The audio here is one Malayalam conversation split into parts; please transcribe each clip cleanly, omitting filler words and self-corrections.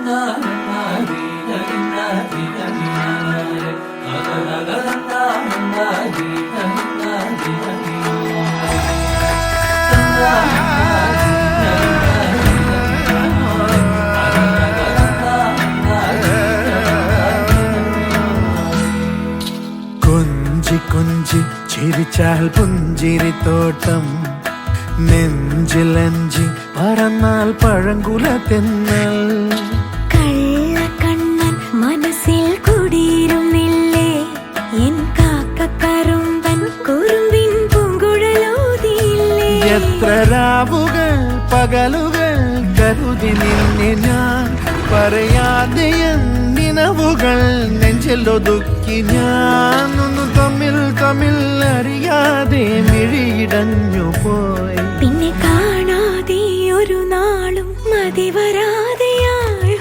കൊഞ്ചി കൊഞ്ചി ചിരിച്ചാൽ പുഞ്ചിരിത്തോട്ടം, നെഞ്ചിലഞ്ചി പറന്നാൽ പഴങ്കുല തെന്നൽ. കള്ളക്കണ്ണൻ മനസ്സിൽ കുടിയിരുന്നില്ലേ, എൻ കാക്കക്കറുമ്പൻ കുറുമ്പിൻ പൂങ്കുഴലോതിയില്ലേ. എത്ര രാവുകൾ പകലുകൾ കരുതി നിന്നെ ഞാൻ, പറയാതെ നിനവുകൾ നെഞ്ചിലൊതുക്കി ഞാൻ. ഒന്ന് തമ്മിൽ തമ്മിൽ അറിയാതെ മിഴിയിടഞ്ഞു പോയി, പിന്നെ കാണാതെ ഒരു നാളും മതി വരാതെയായി.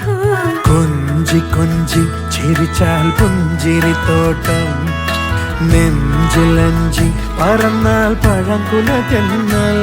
കൊഞ്ചി കൊഞ്ചി ചിരിച്ചാൽ പുഞ്ചിരിത്തോട്ടം, നെഞ്ചിലഞ്ചി പറന്നാൽ പഴങ്കുല തെന്നൽ.